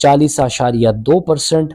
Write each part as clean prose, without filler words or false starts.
40.2%,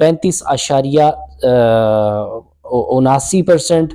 35.79%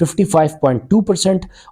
55.2%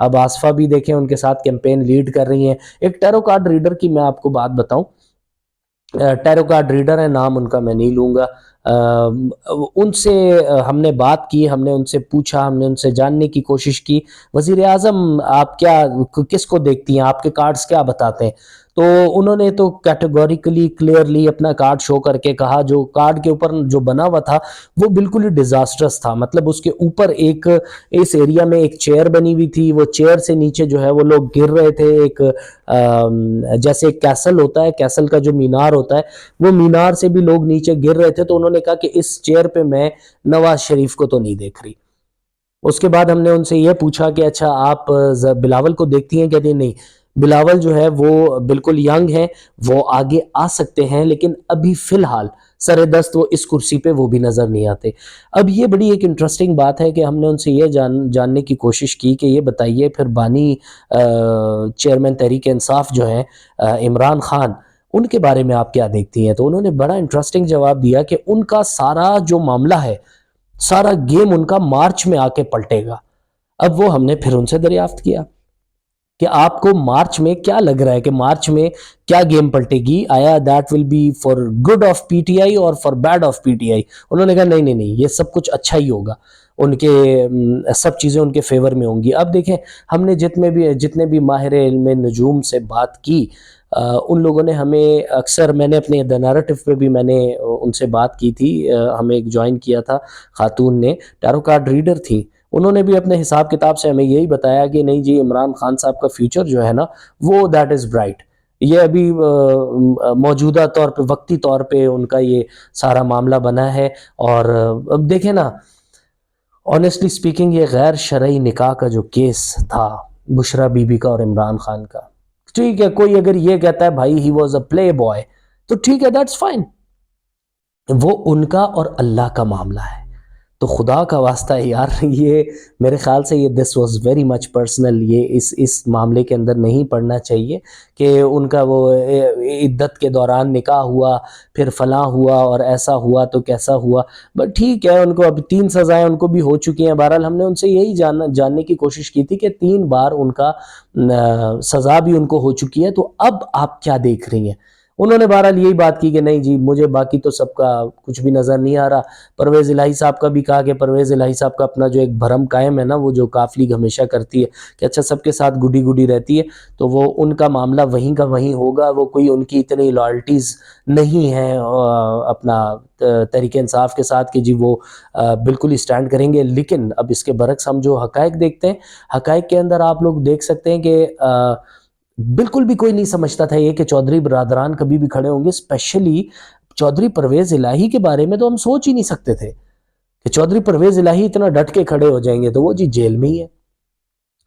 اب آصفہ بھی دیکھیں ان کے ساتھ کیمپین لیڈ کر رہی ہیں. ایک ٹیرو کارڈ ریڈر کی میں آپ کو بات بتاؤں, ٹیرو کارڈ ریڈر ہے, نام ان کا میں نہیں لوں گا, ان سے ہم نے بات کی, ہم نے ان سے پوچھا, ہم نے ان سے جاننے کی کوشش کی, وزیر اعظم آپ کیا کس کو دیکھتی ہیں, آپ کے کارڈز کیا بتاتے ہیں؟ تو انہوں نے تو کیٹیگوریکلی کلیئرلی اپنا کارڈ شو کر کے کہا, جو کارڈ کے اوپر جو بنا ہوا تھا وہ بالکل ہی ڈیزاسٹرس تھا. مطلب اس کے اوپر ایک اس ایریا میں ایک چیئر بنی ہوئی تھی, وہ چیئر سے نیچے جو ہے وہ لوگ گر رہے تھے. ایک جیسے ایک کیسل ہوتا ہے, کیسل کا جو مینار ہوتا ہے, وہ مینار سے بھی لوگ نیچے گر رہے تھے. تو انہوں نے کہا کہ اس چیئر پہ میں نواز شریف کو تو نہیں دیکھ رہی. اس کے بعد ہم نے ان سے یہ پوچھا کہ اچھا آپ بلاول کو دیکھتی ہیں؟ کہتے ہیں نہیں, بلاول جو ہے وہ بالکل ینگ ہیں, وہ آگے آ سکتے ہیں, لیکن ابھی فی الحال سر دست وہ اس کرسی پہ وہ بھی نظر نہیں آتے. اب یہ بڑی ایک انٹرسٹنگ بات ہے کہ ہم نے ان سے یہ جاننے کی کوشش کی کہ یہ بتائیے پھر بانی چیئرمین تحریک انصاف جو ہیں عمران خان, ان کے بارے میں آپ کیا دیکھتی ہیں؟ تو انہوں نے بڑا انٹرسٹنگ جواب دیا کہ ان کا سارا جو معاملہ ہے, سارا گیم ان کا مارچ میں آ کے پلٹے گا. اب وہ ہم نے پھر ان سے دریافت کیا کہ آپ کو مارچ میں کیا لگ رہا ہے کہ مارچ میں کیا گیم پلٹے گی, آیا that will be for good of P T I اور for bad of P T I? انہوں نے کہا نہیں نہیں نہیں, یہ سب کچھ اچھا ہی ہوگا, ان کے سب چیزیں ان کے فیور میں ہوں گی. اب دیکھیں, ہم نے جتنے بھی ماہر علم نجوم سے بات کی, ان لوگوں نے ہمیں اکثر, میں نے اپنے دی نیریٹو پہ بھی میں نے ان سے بات کی تھی, ہمیں ایک جوائن کیا تھا خاتون نے, ٹیرو کارڈ ریڈر تھی, انہوں نے بھی اپنے حساب کتاب سے ہمیں یہی بتایا کہ نہیں جی, عمران خان صاحب کا فیوچر جو ہے نا وہ دیٹ از برائٹ. یہ ابھی موجودہ طور پہ, وقتی طور پہ ان کا یہ سارا معاملہ بنا ہے. اور اب دیکھیں نا, آنیسٹلی سپیکنگ, یہ غیر شرعی نکاح کا جو کیس تھا بشرا بی بی کا اور عمران خان کا, ٹھیک ہے, کوئی اگر یہ کہتا ہے بھائی he was a play boy, تو ٹھیک ہے, دیٹس فائن, وہ ان کا اور اللہ کا معاملہ ہے. تو خدا کا واسطہ ہے یار, یہ میرے خیال سے یہ this was very much personal, یہ اس معاملے کے اندر نہیں پڑنا چاہیے کہ ان کا وہ عدت کے دوران نکاح ہوا, پھر فلاں ہوا اور ایسا ہوا تو کیسا ہوا. بٹ ٹھیک ہے, ان کو اب 3 سزائیں ان کو بھی ہو چکی ہیں. بہرحال ہم نے ان سے یہی جاننے کی کوشش کی تھی کہ 3 بار ان کا سزا بھی ان کو ہو چکی ہے, تو اب آپ کیا دیکھ رہی ہیں؟ انہوں نے بہرحال یہی بات کی کہ نہیں جی, مجھے باقی تو سب کا کچھ بھی نظر نہیں آ رہا. پرویز الہی صاحب کا بھی کہا کہ پرویز الہی صاحب کا اپنا جو ایک بھرم قائم ہے نا, وہ جو کافلی ہمیشہ کرتی ہے کہ اچھا سب کے ساتھ گڈی گڈی رہتی ہے, تو وہ ان کا معاملہ وہیں کا وہیں ہوگا. وہ کوئی ان کی اتنی لائلٹیز نہیں ہیں اپنا تحریک انصاف کے ساتھ کہ جی وہ بالکل ہی سٹینڈ کریں گے. لیکن اب اس کے برعکس ہم جو حقائق دیکھتے ہیں, حقائق کے اندر آپ لوگ دیکھ سکتے ہیں کہ بالکل بھی کوئی نہیں سمجھتا تھا یہ کہ چودھری برادران کبھی بھی کھڑے ہوں گے. اسپیشلی چودھری پرویز الہی کے بارے میں تو ہم سوچ ہی نہیں سکتے تھے کہ چودھری پرویز الہی اتنا ڈٹ کے کھڑے ہو جائیں گے, تو وہ جی جیل میں ہی ہے.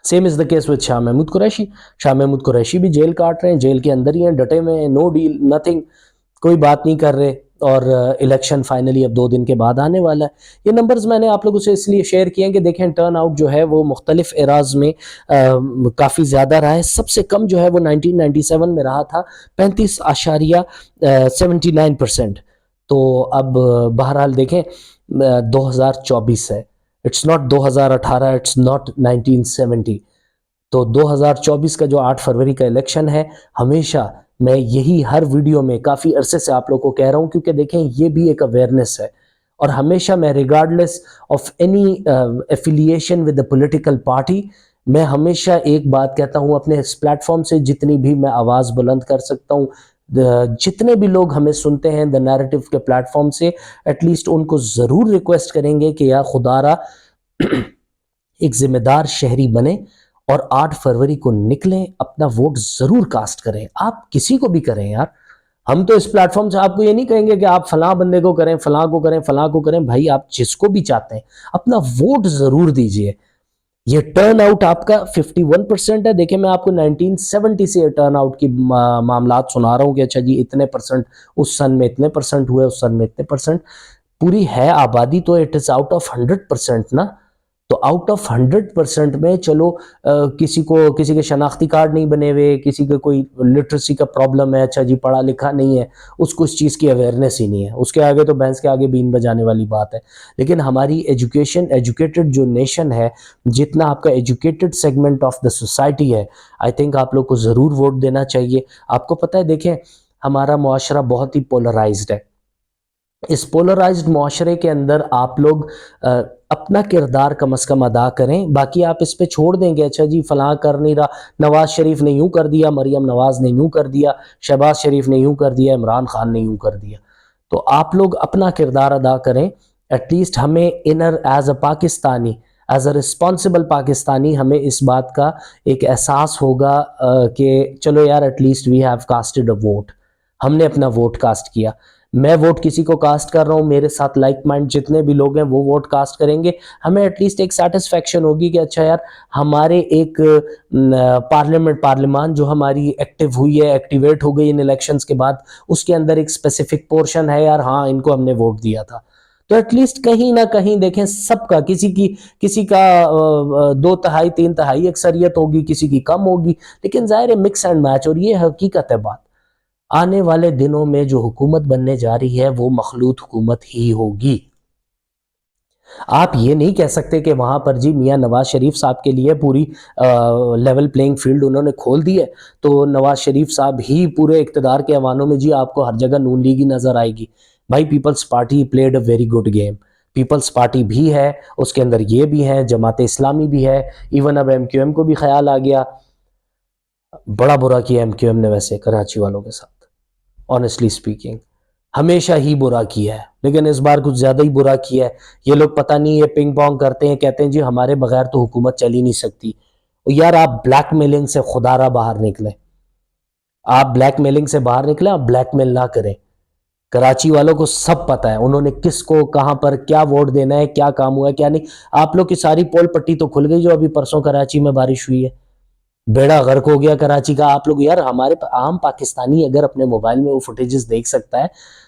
Same as the case with Shah Mahmood Qureshi. Shah Mahmood Qureshi بھی جیل کاٹ رہے ہیں, جیل کے اندر ہی ہیں, ڈٹے ہوئے ہیں, نو ڈیل, نتھنگ, کوئی بات نہیں کر رہے. اور الیکشن فائنلی اب 2 دن کے بعد آنے والا ہے. یہ نمبرز میں نے آپ لوگوں سے اس لیے شیئر کیے ہیں کہ دیکھیں ٹرن آؤٹ جو ہے وہ مختلف ایراز میں کافی زیادہ رہا ہے. سب سے کم جو ہے وہ 1997 میں رہا تھا 35.79%. تو اب بہرحال دیکھیں 2024 ہے, اٹس ناٹ 2018, اٹس ناٹ 1970. تو 2024 کا جو 8 فروری کا الیکشن ہے, ہمیشہ میں یہی ہر ویڈیو میں کافی عرصے سے آپ لوگوں کو کہہ رہا ہوں, کیونکہ دیکھیں یہ بھی ایک اویئرنیس ہے. اور ہمیشہ میں regardless of any affiliation with a political party, میں ہمیشہ ایک بات کہتا ہوں اپنے اس پلیٹ فارم سے, جتنی بھی میں آواز بلند کر سکتا ہوں, جتنے بھی لوگ ہمیں سنتے ہیں دی نیریٹو کے پلیٹ فارم سے, ایٹ لیسٹ ان کو ضرور ریکویسٹ کریں گے کہ یا خدا را ایک ذمہ دار شہری بنیں اور 8 فروری کو نکلیں, اپنا ووٹ ضرور کاسٹ کریں. آپ کسی کو بھی کریں یار, ہم تو اس پلیٹ فارم سے آپ کو یہ نہیں کہیں گے کہ آپ فلاں بندے کو کریں, فلاں کو کریں, فلاں کو کریں. بھائی آپ جس کو بھی چاہتے ہیں اپنا ووٹ ضرور دیجئے. یہ ٹرن آؤٹ آپ کا 51% ہے. دیکھیں میں آپ کو 1970 سے ٹرن آؤٹ کی معاملات سنا رہا ہوں کہ اچھا جی اتنے پرسنٹ اس سن میں, اتنے پرسنٹ ہوئے اس سن میں, اتنے پرسنٹ. پوری ہے آبادی تو اٹ از آؤٹ آف 100% نا. تو آؤٹ آف 100% میں چلو کسی کے شناختی کارڈ نہیں بنے ہوئے، کسی کے کوئی لٹریسی کا پرابلم ہے، اچھا جی پڑھا لکھا نہیں ہے، اس کو اس چیز کی اویئرنیس ہی نہیں ہے، اس کے آگے تو بھینس کے آگے بین بجانے والی بات ہے. لیکن ہماری ایجوکیٹڈ جو نیشن ہے، جتنا آپ کا educated segment of the society ہے، آئی تھنک آپ لوگ کو ضرور ووٹ دینا چاہیے. آپ کو پتہ ہے دیکھیں ہمارا معاشرہ بہت ہی پولرائزڈ ہے. اس پولرائزڈ معاشرے کے اندر آپ لوگ اپنا کردار کم از کم ادا کریں. باقی آپ اس پہ چھوڑ دیں گے اچھا جی فلاں کر نہیں رہا، نواز شریف نے یوں کر دیا، مریم نواز نے یوں کر دیا، شہباز شریف نے یوں کر دیا، عمران خان نے یوں کر دیا. تو آپ لوگ اپنا کردار ادا کریں. ایٹ لیسٹ ہمیں inner as a Pakistani, as a responsible Pakistani, ہمیں اس بات کا ایک احساس ہوگا کہ چلو یار at least we have casted a vote, ہم نے اپنا ووٹ کاسٹ کیا. میں ووٹ کسی کو کاسٹ کر رہا ہوں، میرے ساتھ لائک مائنڈ جتنے بھی لوگ ہیں وہ ووٹ کاسٹ کریں گے، ہمیں ایٹ لیسٹ ایک سیٹسفیکشن ہوگی کہ اچھا یار ہمارے ایک پارلیمان جو ہماری ایکٹیو ہوئی ہے، ایکٹیویٹ ہو گئی ان الیکشنز کے بعد، اس کے اندر ایک اسپیسیفک پورشن ہے یار ہاں ان کو ہم نے ووٹ دیا تھا. تو ایٹ لیسٹ کہیں نہ کہیں دیکھیں سب کا کسی کا 2/3 3/3 اکثریت ہوگی، کسی کی کم ہوگی، لیکن ظاہر ہے مکس اینڈ میچ. اور یہ حقیقت ہے بات، آنے والے دنوں میں جو حکومت بننے جا رہی ہے وہ مخلوط حکومت ہی ہوگی. آپ یہ نہیں کہہ سکتے کہ وہاں پر جی میاں نواز شریف صاحب کے لیے پوری لیول پلینگ فیلڈ انہوں نے کھول دی ہے، تو نواز شریف صاحب ہی پورے اقتدار کے ایوانوں میں جی آپ کو ہر جگہ نون لیگ ہی نظر آئے گی. بھائی Peoples Party played a very good game. Peoples Party بھی ہے، اس کے اندر یہ بھی ہے، جماعت اسلامی بھی ہے، ایون اب ایم کیو ایم کو بھی خیال آ گیا. بڑا برا کیا ایم کیو ایم نے ویسے کراچی والوں کے ساتھ، آنیسٹلی سپیکنگ ہمیشہ ہی برا کیا ہے، لیکن اس بار کچھ زیادہ ہی برا کیا ہے. یہ لوگ پتہ نہیں یہ پنگ پونگ کرتے ہیں، کہتے ہیں جی ہمارے بغیر تو حکومت چل ہی نہیں سکتی. یار آپ بلیک میلنگ سے خدا را باہر نکلیں، آپ بلیک میلنگ سے باہر نکلیں، آپ بلیک میل نہ کریں. کراچی والوں کو سب پتہ ہے انہوں نے کس کو کہاں پر کیا ووٹ دینا ہے، کیا کام ہوا ہے کیا نہیں. آپ لوگ کی ساری پول پٹی تو کھل گئی جو ابھی پرسوں کراچی میں بارش ہوئی ہے، بیڑا غرق ہو گیا کراچی کا. آپ لوگ یار ہمارے عام پاکستانی اگر اپنے موبائل میں وہ فوٹیجز دیکھ سکتا ہے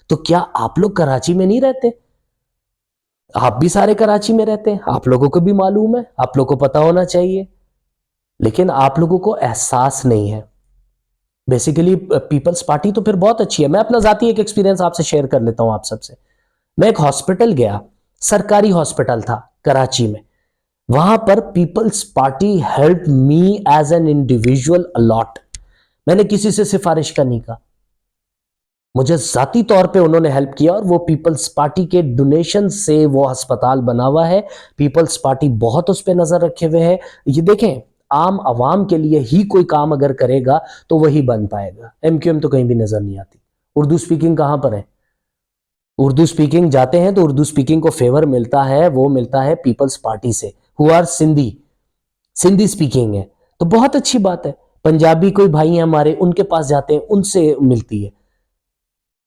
تو کیا آپ لوگ کراچی میں نہیں رہتے؟ آپ بھی سارے کراچی میں رہتے ہیں، آپ لوگوں کو بھی معلوم ہے، آپ لوگوں کو پتا ہونا چاہیے، لیکن آپ لوگوں کو احساس نہیں ہے. بیسیکلی پیپلز پارٹی تو پھر بہت اچھی ہے. میں اپنا ذاتی ایک ایکسپیرینس آپ سے شیئر کر لیتا ہوں آپ سب سے. میں ایک ہاسپٹل گیا، سرکاری ہاسپٹل تھا کراچی میں. وہاں پر Peoples Party help me as an individual allot. میں نے کسی سے سفارش کا نہیں کہا، مجھے ذاتی طور پہ انہوں نے ہیلپ کیا، اور وہ پیپلز پارٹی کے ڈونیشن سے وہ ہسپتال بنا ہوا ہے. پیپلز پارٹی بہت اس پہ نظر رکھے ہوئے ہے. یہ دیکھیں عام عوام کے لیے ہی کوئی کام اگر کرے گا تو وہی بن پائے گا. ایم کیو ایم تو کہیں بھی نظر نہیں آتی. اردو سپیکنگ کہاں پر ہے؟ اردو سپیکنگ جاتے ہیں تو اردو سپیکنگ کو فیور ملتا ہے، وہ ملتا ہے پیپلز پارٹی سے، ہو آر سندھی سپیکنگ ہے. تو بہت اچھی بات ہے. پنجابی کوئی بھائی ہیں ہمارے، ان کے پاس جاتے ہیں، ان سے ملتی ہے.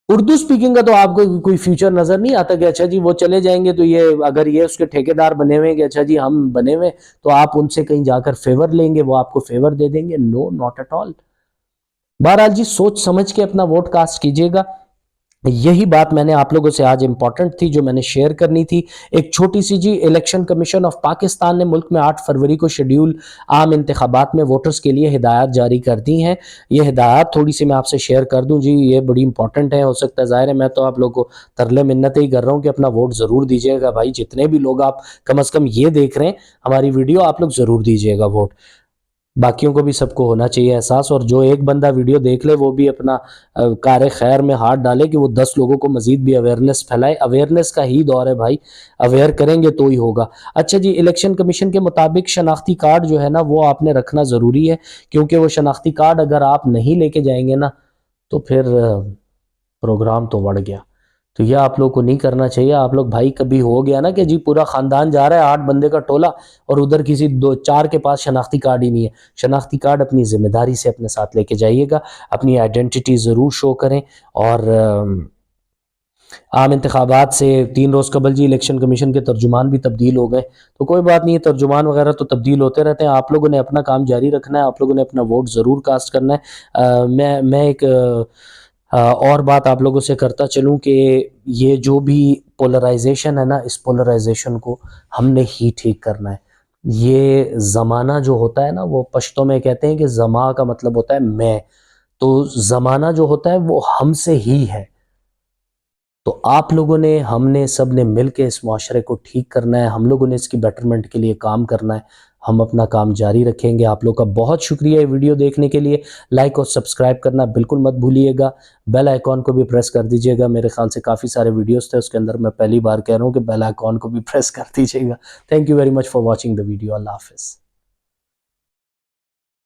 اردو سپیکنگ کا تو آپ کو کوئی فیوچر نظر نہیں آتا کہ اچھا جی وہ چلے جائیں گے تو یہ اگر یہ اس کے ٹھیکیدار بنے ہوئے ہیں کہ اچھا جی ہم بنے ہوئے تو آپ ان سے کہیں جا کر فیور لیں گے، وہ آپ کو فیور دے دیں گے. نو، ناٹ ایٹ آل. بہرحال جی سوچ سمجھ کے اپنا ووٹ کاسٹ کیجیے گا. یہی بات میں نے آپ لوگوں سے آج امپورٹنٹ تھی جو میں نے شیئر کرنی تھی. ایک چھوٹی سی جی، الیکشن کمیشن آف پاکستان نے ملک میں 8 فروری کو شیڈیول عام انتخابات میں ووٹرز کے لیے ہدایات جاری کر دی ہیں. یہ ہدایات تھوڑی سی میں آپ سے شیئر کر دوں جی، یہ بڑی امپورٹنٹ ہے. ہو سکتا ہے ظاہر ہے میں تو آپ لوگوں کو ترلے منتیں ہی کر رہا ہوں کہ اپنا ووٹ ضرور دیجیے گا. بھائی جتنے بھی لوگ آپ کم از کم یہ دیکھ رہے ہیں ہماری ویڈیو، آپ لوگ ضرور دیجیے گا ووٹ. باقیوں کو بھی سب کو ہونا چاہیے احساس، اور جو ایک بندہ ویڈیو دیکھ لے وہ بھی اپنا کار خیر میں ہاتھ ڈالے کہ وہ 10 لوگوں کو مزید بھی اویئرنیس پھیلائے. اویئرنیس کا ہی دور ہے بھائی، اویئر کریں گے تو ہی ہوگا. اچھا جی، الیکشن کمیشن کے مطابق شناختی کارڈ جو ہے نا وہ آپ نے رکھنا ضروری ہے، کیونکہ وہ شناختی کارڈ اگر آپ نہیں لے کے جائیں گے نا تو پھر پروگرام تو بڑھ گیا. تو یہ آپ لوگ کو نہیں کرنا چاہیے. آپ لوگ بھائی کبھی ہو گیا نا کہ جی پورا خاندان جا رہا ہے 8 بندے کا ٹولہ، اور ادھر کسی 2-4 کے پاس شناختی کارڈ ہی نہیں ہے. شناختی کارڈ اپنی ذمہ داری سے اپنے ساتھ لے کے جائیے گا، اپنی آئیڈینٹی ضرور شو کریں. اور عام انتخابات سے 3 روز قبل جی الیکشن کمیشن کے ترجمان بھی تبدیل ہو گئے، تو کوئی بات نہیں ہے، ترجمان وغیرہ تو تبدیل ہوتے رہتے ہیں. آپ لوگوں نے اپنا کام جاری رکھنا ہے، آپ لوگوں نے اپنا ووٹ ضرور کاسٹ کرنا ہے. میں ایک اور بات آپ لوگوں سے کرتا چلوں کہ یہ جو بھی پولرائزیشن ہے نا، اس پولرائزیشن کو ہم نے ہی ٹھیک کرنا ہے. یہ زمانہ جو ہوتا ہے نا، وہ پشتوں میں کہتے ہیں کہ زما کا مطلب ہوتا ہے میں، تو زمانہ جو ہوتا ہے وہ ہم سے ہی ہے. تو آپ لوگوں نے، ہم نے، سب نے مل کے اس معاشرے کو ٹھیک کرنا ہے، ہم لوگوں نے اس کی بیٹرمنٹ کے لیے کام کرنا ہے. ہم اپنا کام جاری رکھیں گے. آپ لوگ کا بہت شکریہ یہ ویڈیو دیکھنے کے لیے. لائک اور سبسکرائب کرنا بالکل مت بھولیے گا. بیل آئیکن کو بھی پریس کر دیجیے گا. میرے خیال سے کافی سارے ویڈیوز تھے، اس کے اندر میں پہلی بار کہہ رہا ہوں کہ بیل آئیکن کو بھی پریس کر دیجیے گا. Thank you very much for watching the video. اللہ حافظ.